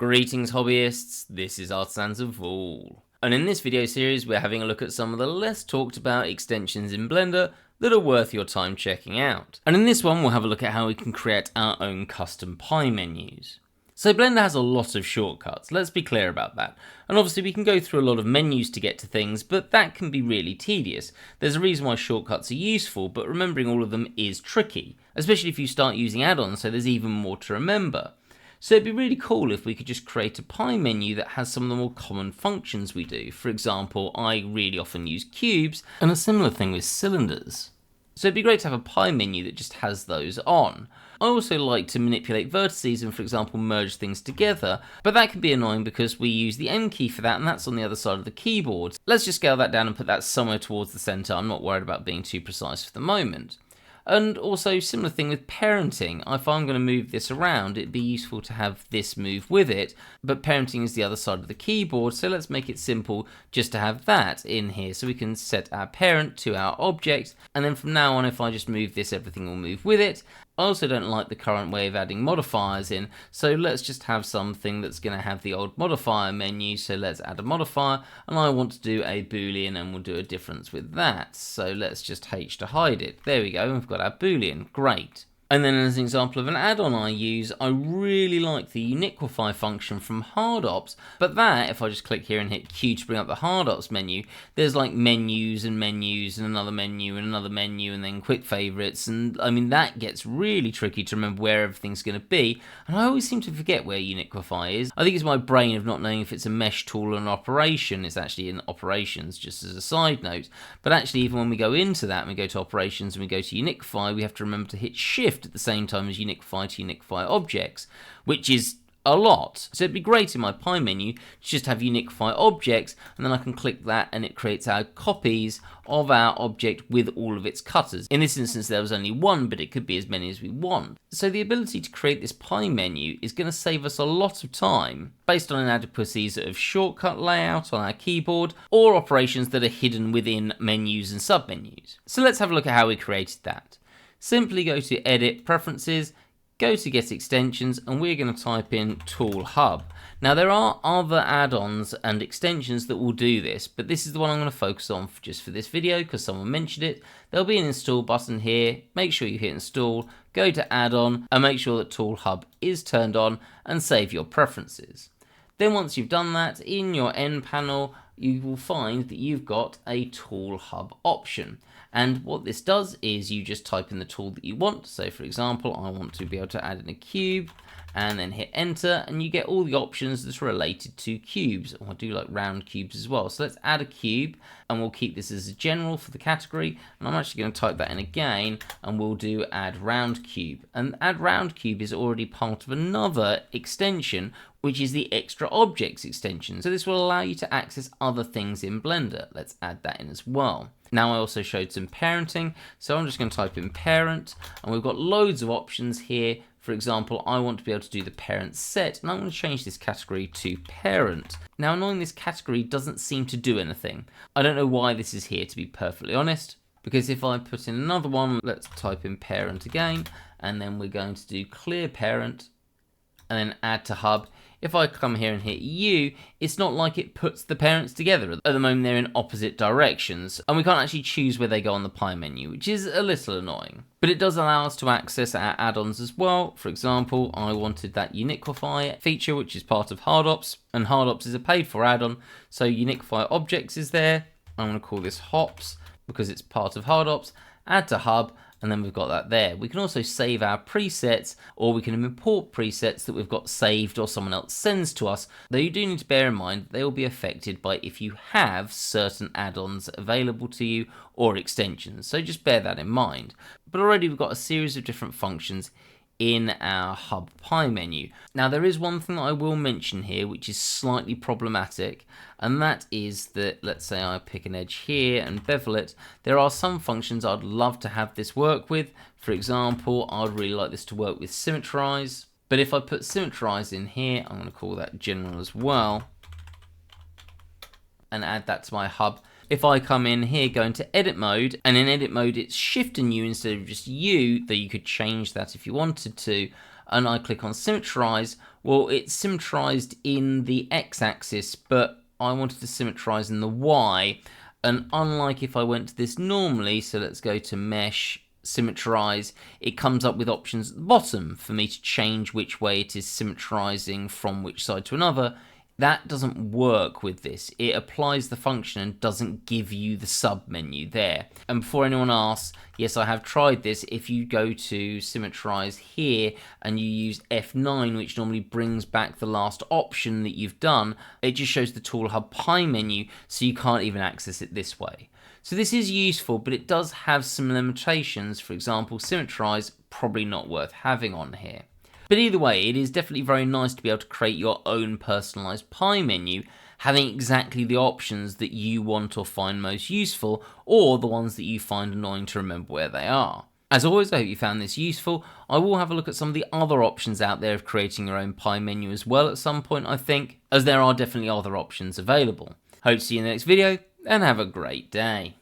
Greetings hobbyists, this is Artisans of All. And in this video series we're having a look at some of the less talked about extensions in Blender that are worth your time checking out. And in this one we'll have a look at how we can create our own custom pie menus. So Blender has a lot of shortcuts, let's be clear about that. And obviously we can go through a lot of menus to get to things, but that can be really tedious. There's a reason why shortcuts are useful, but remembering all of them is tricky, especially if you start using add-ons, so there's even more to remember. So it'd be really cool if we could just create a pie menu that has some of the more common functions we do. For example, I really often use cubes, and a similar thing with cylinders. So it'd be great to have a pie menu that just has those on. I also like to manipulate vertices and, for example, merge things together, but that can be annoying because we use the M key for that, and that's on the other side of the keyboard. Let's just scale that down and put that somewhere towards the center. I'm not worried about being too precise for the moment. And also, similar thing with parenting. If I'm going to move this around, it'd be useful to have this move with it, but parenting is the other side of the keyboard, so let's make it simple just to have that in here. So we can set our parent to our object, and then from now on, if I just move this, everything will move with it. I also don't like the current way of adding modifiers in, so let's just have something that's going to have the old modifier menu. So let's add a modifier, and I want to do a boolean, and we'll do a difference with that. So let's just H to hide it. There we go, we've got our boolean, great. And then as an example of an add-on I use, I really like the uniquify function from HardOps, but that, if I just click here and hit Q to bring up the HardOps menu, there's like menus and another menu and another menu and then quick favorites, and I mean that gets really tricky to remember where everything's going to be, and I always seem to forget where uniquify is. I think it's my brain of not knowing if it's a mesh tool or an operation. It's actually in operations, just as a side note, but actually even when we go into that and we go to operations and we go to uniquify, we have to remember to hit shift at the same time as uniquify to uniquify objects, which is a lot. So it'd be great in my pie menu to just have uniquify objects, and then I can click that and it creates our copies of our object with all of its cutters. In this instance there was only one, but it could be as many as we want. So the ability to create this pie menu is going to save us a lot of time based on inadequacies of shortcut layout on our keyboard or operations that are hidden within menus and submenus. So let's have a look at how we created that. Simply go to Edit, Preferences, go to Get Extensions, and we're going to type in Tool Hub. Now there are other add-ons and extensions that will do this, but this is the one I'm going to focus on just for this video because someone mentioned it. There'll be an install button here, make sure you hit install, go to add-on, and make sure that Tool Hub is turned on, and save your preferences. Then once you've done that, in your end panel, you will find that you've got a Tool Hub option. And what this does is you just type in the tool that you want. So for example, I want to be able to add in a cube and then hit enter, and you get all the options that's related to cubes. I do like round cubes as well. So let's add a cube, and we'll keep this as a general for the category. And I'm actually going to type that in again, and we'll do add round cube. And add round cube is already part of another extension, which is the extra objects extension. So this will allow you to access other things in Blender. Let's add that in as well. Now I also showed some parenting, so I'm just going to type in parent, and we've got loads of options here. For example, I want to be able to do the parent set, and I'm going to change this category to parent. Now, knowing this category doesn't seem to do anything. I don't know why this is here, to be perfectly honest, because if I put in another one, let's type in parent again, and then we're going to do clear parent, and then add to hub. If I come here and hit U, it's not like it puts the parents together. At the moment they're in opposite directions, and we can't actually choose where they go on the pie menu, which is a little annoying. But it does allow us to access our add-ons as well. For example, I wanted that uniquify feature, which is part of HardOps, and HardOps is a paid for add-on, so uniquify objects is there. I'm going to call this hops because it's part of HardOps. Add to hub, and then we've got that there. We can also save our presets, or we can import presets that we've got saved or someone else sends to us, though you do need to bear in mind they will be affected by if you have certain add-ons available to you or extensions, so just bear that in mind. But already we've got a series of different functions in our hub pie menu. Now there is one thing that I will mention here which is slightly problematic, and that is that, let's say I pick an edge here and bevel it, there are some functions I'd love to have this work with. For example, I'd really like this to work with symmetrize, but if I put symmetrize in here, I'm going to call that general as well, and add that to my hub. If I come in here, go into edit mode, and in edit mode it's shift and U instead of just U, though you could change that if you wanted to, and I click on symmetrize, Well, it's symmetrized in the x-axis, but I wanted to symmetrize in the y. And unlike if I went to this normally, so let's go to mesh, symmetrize, it comes up with options at the bottom for me to change which way it is symmetrizing from which side to another. That doesn't work with this. It applies the function and doesn't give you the sub menu there. And before anyone asks, yes, I have tried this. If you go to symmetrize here and you use F9, which normally brings back the last option that you've done, it just shows the Tool Hub Pie menu, so you can't even access it this way. So this is useful, but it does have some limitations. For example, symmetrize, probably not worth having on here. But either way, it is definitely very nice to be able to create your own personalized pie menu, having exactly the options that you want or find most useful, or the ones that you find annoying to remember where they are. As always, I hope you found this useful. I will have a look at some of the other options out there of creating your own pie menu as well at some point, I think, as there are definitely other options available. Hope to see you in the next video, and have a great day.